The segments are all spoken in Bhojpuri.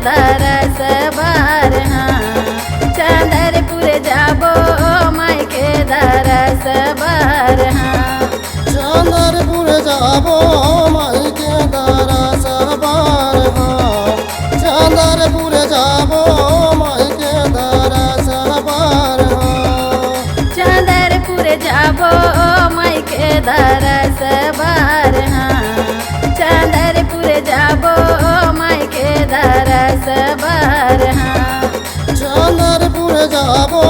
दरस बार हाँ चंदरपुर जाबो माई के दरस बार हाँ चंदरपुर जाबो माई के दरस बार हाँ चंदरपुर जाबो माई के दरस बार हाँ चंदरपुर जाबो माई के दरस बार हाँ चंदरपुर जाबो माई के दरस बार हाँ चंदरपुर जाबो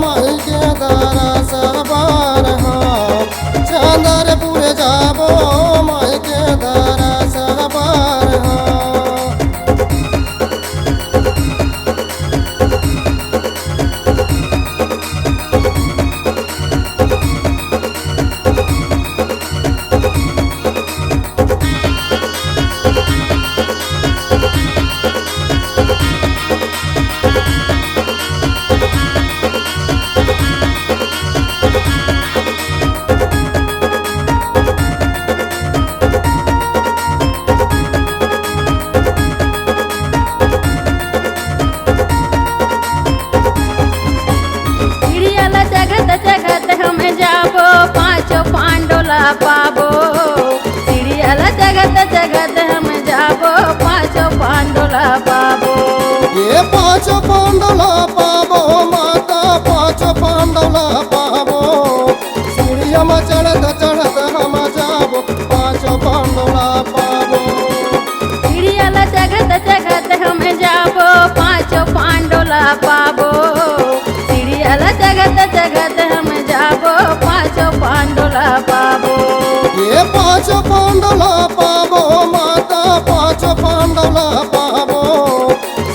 माई के दरस बार हाँ चंदरपुर जाबो माई के दरस बार हाँ जगत हम जाबो पाँचों पांडोला पाबो सीढ़ियाला जगत हम जाबो पाँचों पांडोला पाबो ये पाँचों पांडोला पाबो माता पाँचों पांडोला पाबो सीढ़िया में चढ़त हम जाबो पाँचों पांडोला पाबो सीढ़ियाला जगत हम जाबो पाँचों पांडोला पाबो सीढ़ियाला जगत हम जाबो पाँचों पांडोला पाबो ये पाँचों पांडोला पाबो माता पाँचों पांडोला पाबो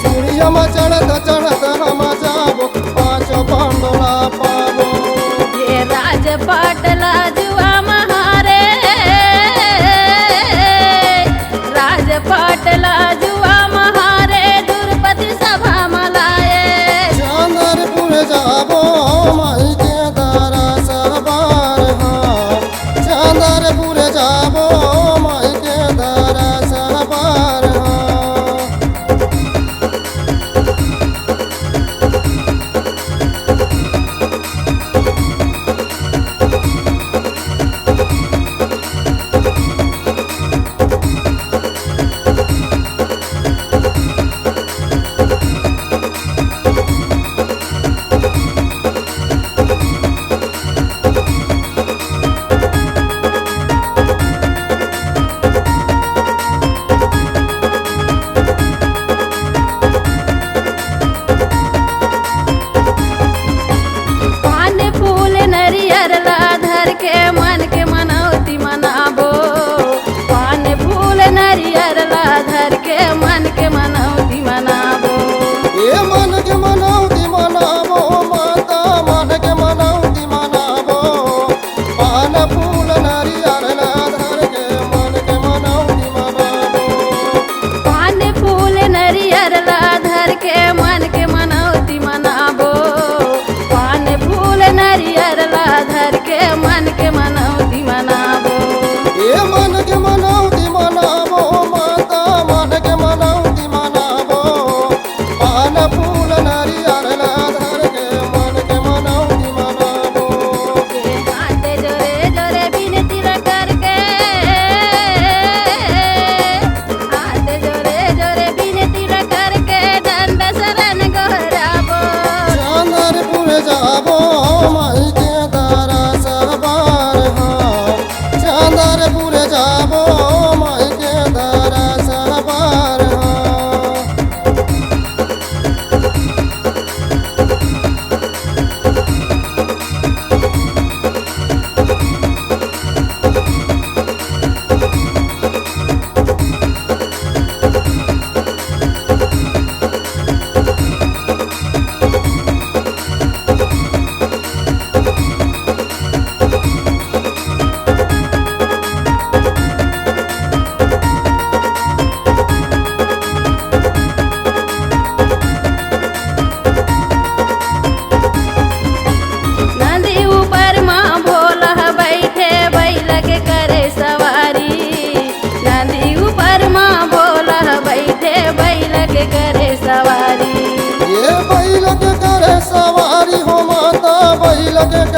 सीढ़िया में चढ़त हम जाबो पाँचों पांडोला पाबो ये राजपाटला जुआ महारे राजपाटला जुआ महारे द्रुपदी सभा मलाए चंदरपुर जाबो माई के दरस बार हाँ चंदरपुर जाबो माई के दरस बार हाँ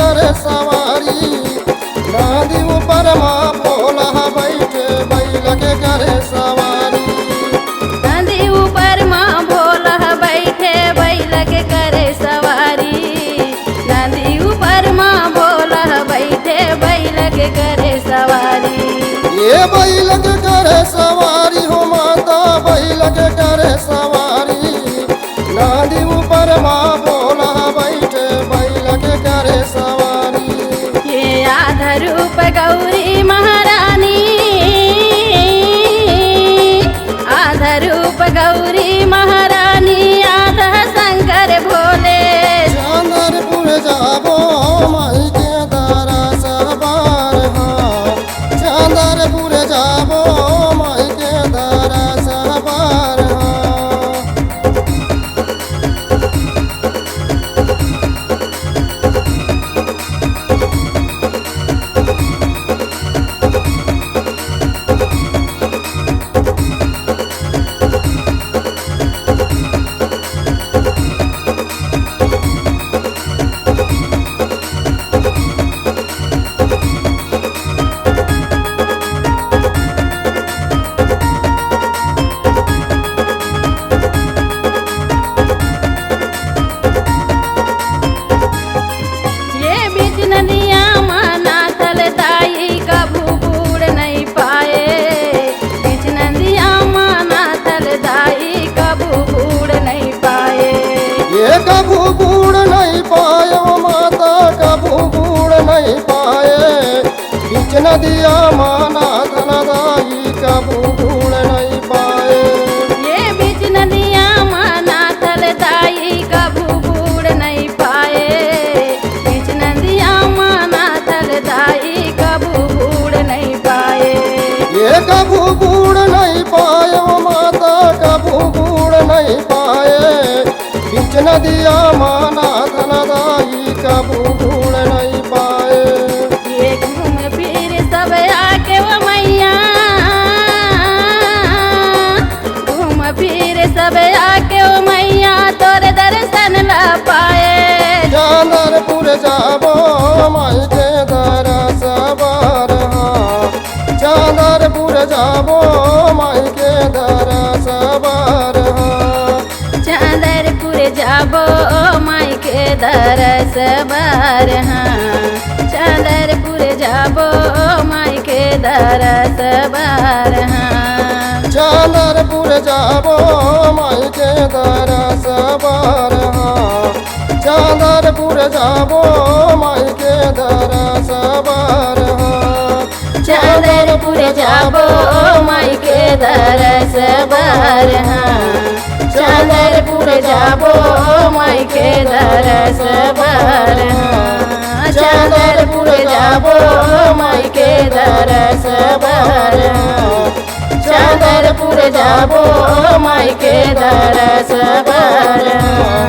करे सवारी नदी ऊपर माँ भोला बैठे बैल के करे सवारी नदी ऊपर माँ भोला बैठे बैल के करे सवारी नदी ऊपर माँ भोला बैठे बैल के करे सवारी ये बैल के करे सवारी हो माता बैल के करे सवारी नदी ऊपर माँ भोला बैठे बैल के करे सवारी ये आधा रूप गौरी महारानी आधा रूप गौरी महारानी आधा शंकर भोले चंदरपुर जाबो माई के दारा सवार हाँ चंदरपुर जाबो माई के दारा सवार हाँ ये बीच नदिया माना थलदाई कभू बूढ़ नहीं पाए बीच नदिया माना थलदाई कभू बूढ़ नहीं पाए ये कभू बूढ़ नहीं पाए ओ माता कभू बूढ़ नहीं पाए बीच नदिया माना धनदाई कभू बूढ़ नहीं पाए ये बीच नदिया माना थलदाई कभू बूढ़ नहीं पाए बीच नदिया माना थलदाई कभू बूढ़ नहीं पाए ये कभू बूढ़ नहीं पाए ओ माता कभू बूढ़ नहीं पाए बीच नदिया माना धनदाई कभू बूढ़ नहीं पाए ये घूम फिर सब आके वो मैया घूम फिर सब आके वो मैया तोरे दर्शन ला पाए चंदरपुर जाबो माई के दारा सवार हाँ चंदरपुर जाबो माई के दारा सवार हाँ चंदरपुर जाबो माई के दरस बार हाँ चंदरपुर जाबो माई के दरस बार हाँ चंदरपुर जाबो माई के दारा सवार हाँ चंदरपुर जाबो माई के दारा सवार हाँ चंदरपुर जाबो माई के दरस बार हाँ चंदरपुर जाबो माई के दरस बार हाँ चंदरपुर जाबो माई के दरस बार हाँ चंदरपुर जाबो माई के दरस बार हाँ